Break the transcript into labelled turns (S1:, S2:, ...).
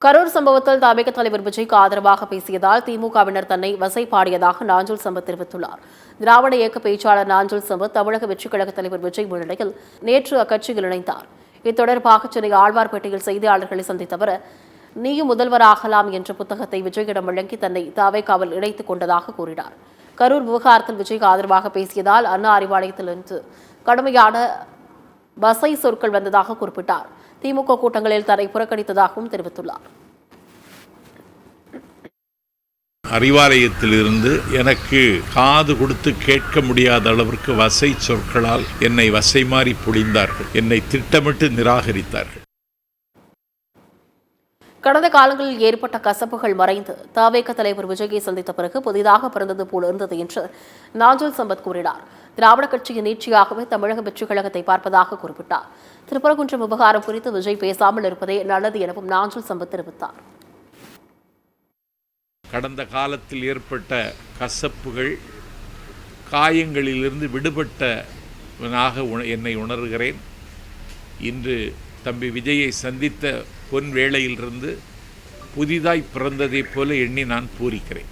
S1: கரூர் சம்பவத்தில் தவிக தலைவர் விஜய்க்கு ஆதரவாக பேசியதால் திமுகவினர் தன்னை வசைபாடியதாக நாஞ்சில் சம்பத் தெரிவித்துள்ளார். திராவிட இயக்க பேச்சாளர் நாஞ்சில் சம்பத் தமிழக வெற்றிக் கழக தலைவர் விஜய் முன்னிலையில் நேற்று அக்கட்சியில் இணைந்தார். இத்தொடர்பாக சென்னை ஆழ்வார்பேட்டையில் செய்தியாளர்களை சந்தித்த அவர், நீயும் முதல்வராகலாம் என்ற புத்தகத்தை விஜயிடம் வழங்கி தன்னை தவிகவில் இணைத்துக் கொண்டதாக கூறினார். கரூர் விவகாரத்தில் விஜய்க்கு ஆதரவாக பேசியதால் அண்ணா அறிவாலயத்திலிருந்து கடுமையான வசை சொற்கள் வந்ததாக குறிப்பிட்டார். திமுக கூட்டங்களில் தன்னை புறக்கணித்ததாகவும் தெரிவித்துள்ளார்.
S2: அறிவாலயத்திலிருந்து எனக்கு காது கொடுத்து கேட்க முடியாத அளவிற்கு வசை சொற்களால் என்னை வசை மாறி பொழிந்தார்கள். என்னை திட்டமிட்டு நிராகரித்தார்கள்.
S1: கடந்த காலங்களில் ஏற்பட்ட கசப்புகள் மறைந்து தவிக தலைவர் விஜயை சந்தித்த பிறகு புதிதாக பிறந்தது போல் இருந்தது என்று நாஞ்சில் சம்பத் கூறினார். திராவிட கட்சியின் நீட்சியாகவே தமிழக வெற்றிக் கழகத்தை பார்ப்பதாக குறிப்பிட்டார். திருப்பரங்குன்றம் விவகாரம் குறித்து விஜய் பேசாமல் இருப்பதே நல்லது எனவும் நாஞ்சில் சம்பத் தெரிவித்தார்.
S2: கடந்த காலத்தில் ஏற்பட்ட கசப்புகள், காயங்களிலிருந்து விடுபட்டவனாக என்னை உணர்கிறேன். இன்று தம்பி விஜயை சந்தித்த பொன் வேளையிலிருந்து புதிதாய் பிறந்ததைப் போல எண்ணி நான் பூரிக்கிறேன்.